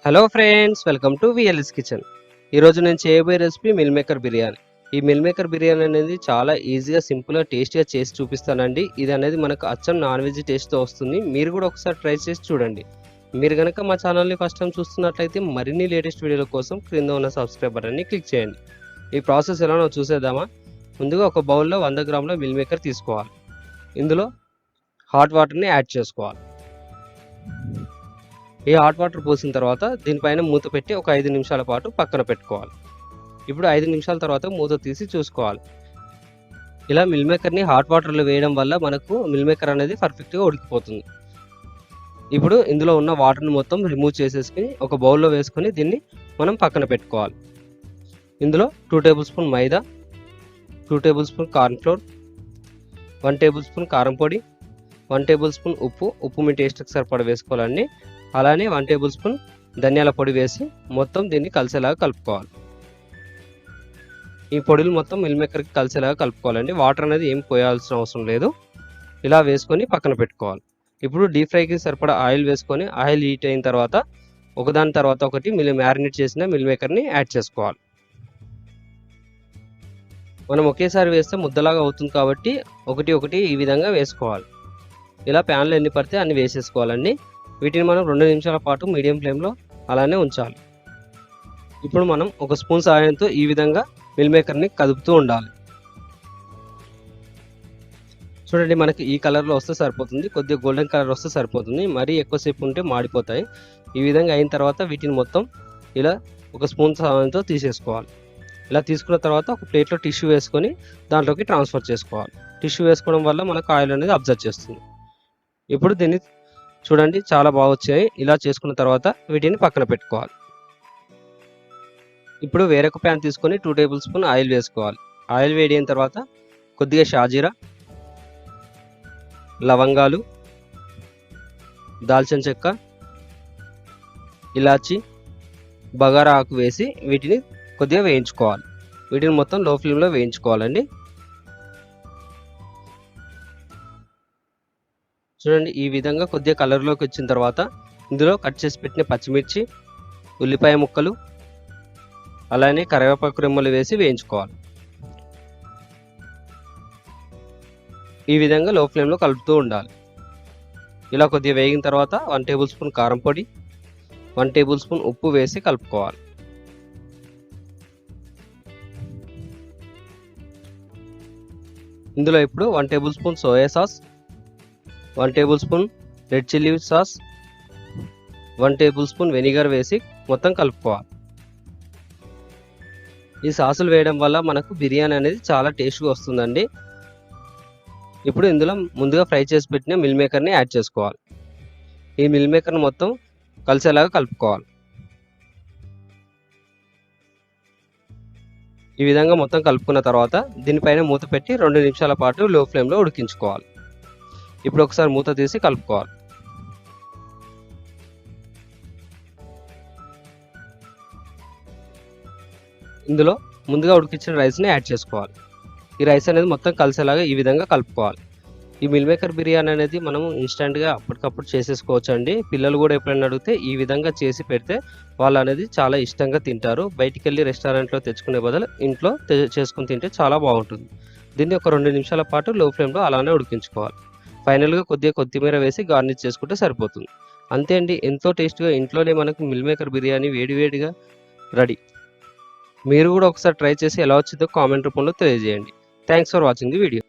Hello friends, welcome to VLS kitchen. ఈరోజు నేను చేయబోయే రెసిపీ మిల్ మేకర్ బిర్యానీ. ఈ మిల్ మేకర్ బిర్యానీ అనేది చాలా ఈజీగా, సింపుల్గా, టేస్టీగా చేసి చూపిస్తానండి. ఇది అనేది మనకు అచ్చం నాన్ వెజ్ టేస్ట్తో వస్తుంది. మీరు కూడా ఒకసారి ట్రై చేసి చూడండి. మీరు కనుక మా ఛానల్ని ఫస్ట్ టైం చూస్తున్నట్లయితే మరిన్ని లేటెస్ట్ వీడియోల కోసం క్రింద ఉన్న సబ్స్క్రైబ్ బటన్ని క్లిక్ చేయండి. ఈ ప్రాసెస్ ఎలానో చూసేద్దామా. ముందుగా ఒక బౌల్లో 100 గ్రాముల మిల్ మేకర్ తీసుకోవాలి. ఇందులో హాట్ వాటర్ని యాడ్ చేసుకోవాలి. ఈ హాట్ వాటర్ పోసిన తర్వాత దీనిపైన మూత పెట్టి ఒక 5 నిమిషాల పాటు పక్కన పెట్టుకోవాలి. ఇప్పుడు 5 నిమిషాల తర్వాత మూత తీసి చూసుకోవాలి. ఇలా మిల్ మేకర్ని హాట్ వాటర్లో వేయడం వల్ల మనకు మిల్ మేకర్ అనేది పర్ఫెక్ట్గా ఉడికిపోతుంది. ఇప్పుడు ఇందులో ఉన్న వాటర్ని మొత్తం రిమూవ్ చేసేసుకుని ఒక బౌల్లో వేసుకొని దీన్ని మనం పక్కన పెట్టుకోవాలి. ఇందులో 2 టేబుల్ స్పూన్ మైదా, 2 table spoon cornflour, 1 table spoon కారం పొడి, 1 టేబుల్ స్పూన్ ఉప్పు మీ టేస్ట్కి సరిపడా వేసుకోవాలండి. అలానే 1 టేబుల్ స్పూన్ ధనియాల పొడి వేసి మొత్తం దీన్ని కలిసేలాగా కలుపుకోవాలి. ఈ పొడులు మొత్తం మిల్ మేకర్కి కలిసేలాగా కలుపుకోవాలండి. వాటర్ అనేది ఏం పోయాల్సిన అవసరం లేదు. ఇలా వేసుకొని పక్కన పెట్టుకోవాలి. ఇప్పుడు డీప్ ఫ్రైకి సరిపడా ఆయిల్ వేసుకొని ఆయిల్ హీట్ అయిన తర్వాత ఒకదాని తర్వాత ఒకటి మ్యారినేట్ చేసిన మిల్ మేకర్ని యాడ్ చేసుకోవాలి. మనం ఒకేసారి వేస్తే ముద్దలాగా అవుతుంది కాబట్టి ఒకటి ఈ విధంగా వేసుకోవాలి. ఇలా ప్యాన్లో ఎన్ని పడితే అన్ని వేసేసుకోవాలండి. వీటిని మనం 2 నిమిషాల పాటు మీడియం ఫ్లేమ్లో అలానే ఉంచాలి. ఇప్పుడు మనం ఒక స్పూన్ సహాయంతో ఈ విధంగా మిల్ మేకర్ని కదుపుతూ ఉండాలి. చూడండి, మనకి ఈ కలర్లో వస్తే సరిపోతుంది. కొద్దిగా గోల్డెన్ కలర్ వస్తే సరిపోతుంది. మరీ ఎక్కువసేపు ఉంటే మాడిపోతాయి. ఈ విధంగా అయిన తర్వాత వీటిని మొత్తం ఇలా ఒక స్పూన్ సహాయంతో తీసేసుకోవాలి. ఇలా తీసుకున్న తర్వాత ఒక ప్లేట్లో టిష్యూ వేసుకొని దాంట్లోకి ట్రాన్స్ఫర్ చేసుకోవాలి. టిష్యూ వేసుకోవడం వల్ల మనకు ఆయిల్ అనేది అబ్జర్వ్ చేస్తుంది. ఇప్పుడు దీన్ని చూడండి, చాలా బాగా వచ్చాయి. ఇలా చేసుకున్న తర్వాత వీటిని పక్కన పెట్టుకోవాలి. ఇప్పుడు వేరొక ప్యాన్ తీసుకొని 2 టేబుల్ స్పూన్ ఆయిల్ వేసుకోవాలి. ఆయిల్ వేడి అయిన తర్వాత కొద్దిగా షాజీరా, లవంగాలు, దాల్చిన చెక్క, ఇలాచి, బగారా ఆకు వేసి వీటిని కొద్దిగా వేయించుకోవాలి. వీటిని మొత్తం లో ఫ్లేమ్లో వేయించుకోవాలండి. చూడండి, ఈ విధంగా కొద్దిగా కలర్లోకి వచ్చిన తర్వాత ఇందులో కట్ చేసి పెట్టిన పచ్చిమిర్చి, ఉల్లిపాయ ముక్కలు, అలానే కరివేపాకు రెమ్మలు వేసి వేయించుకోవాలి. ఈ విధంగా లో ఫ్లేమ్లో కలుపుతూ ఉండాలి. ఇలా కొద్దిగా వేగిన తర్వాత 1 టేబుల్ స్పూన్ కారం పొడి, 1 టేబుల్ స్పూన్ ఉప్పు వేసి కలుపుకోవాలి. ఇందులో ఇప్పుడు 1 table spoon soya sauce, 1 table spoon red chilli sauce, 1 table spoon vinegar వేసి మొత్తం కలుపుకోవాలి. ఈ సాసులు వేయడం వల్ల మనకు బిర్యానీ అనేది చాలా టేస్ట్గా వస్తుందండి. ఇప్పుడు ఇందులో ముందుగా ఫ్రై చేసి పెట్టిన మిల్ మేకర్ని యాడ్ చేసుకోవాలి. ఈ మిల్ మేకర్ని మొత్తం కలిసేలాగా కలుపుకోవాలి. ఈ విధంగా మొత్తం కలుపుకున్న తర్వాత దీనిపైన మూత పెట్టి 2 నిమిషాల పాటు లో ఫ్లేమ్లో ఉడికించుకోవాలి. ఇప్పుడు ఒకసారి మూత తీసి కలుపుకోవాలి. ఇందులో ముందుగా ఉడికించిన రైస్ని యాడ్ చేసుకోవాలి. ఈ రైస్ అనేది మొత్తం కలిసేలాగా ఈ విధంగా కలుపుకోవాలి. ఈ మిల్ మేకర్ బిర్యానీ అనేది మనం ఇన్స్టెంట్గా అప్పటికప్పుడు చేసేసుకోవచ్చు అండి. పిల్లలు కూడా ఎప్పుడైనా అడిగితే ఈ విధంగా చేసి పెడితే వాళ్ళు అనేది చాలా ఇష్టంగా తింటారు. బయటికి వెళ్ళి రెస్టారెంట్లో తెచ్చుకునే బదులు ఇంట్లో చేసుకుని తింటే చాలా బాగుంటుంది. దీన్ని ఒక 2 నిమిషాల పాటు లో ఫ్లేమ్లో అలానే ఉడికించుకోవాలి. ఫైనల్గా కొద్దిగా కొత్తిమీర వేసి గార్నిష్ చేసుకుంటే సరిపోతుంది. అంతే అండి, ఎంతో టేస్ట్గా ఇంట్లోనే మనకు మిల్ మేకర్ బిర్యానీ వేడివేడిగా రెడీ. మీరు కూడా ఒకసారి ట్రై చేసి ఎలా వచ్చిందో కామెంట్ రూపంలో తెలియజేయండి. Thanks for watching the video.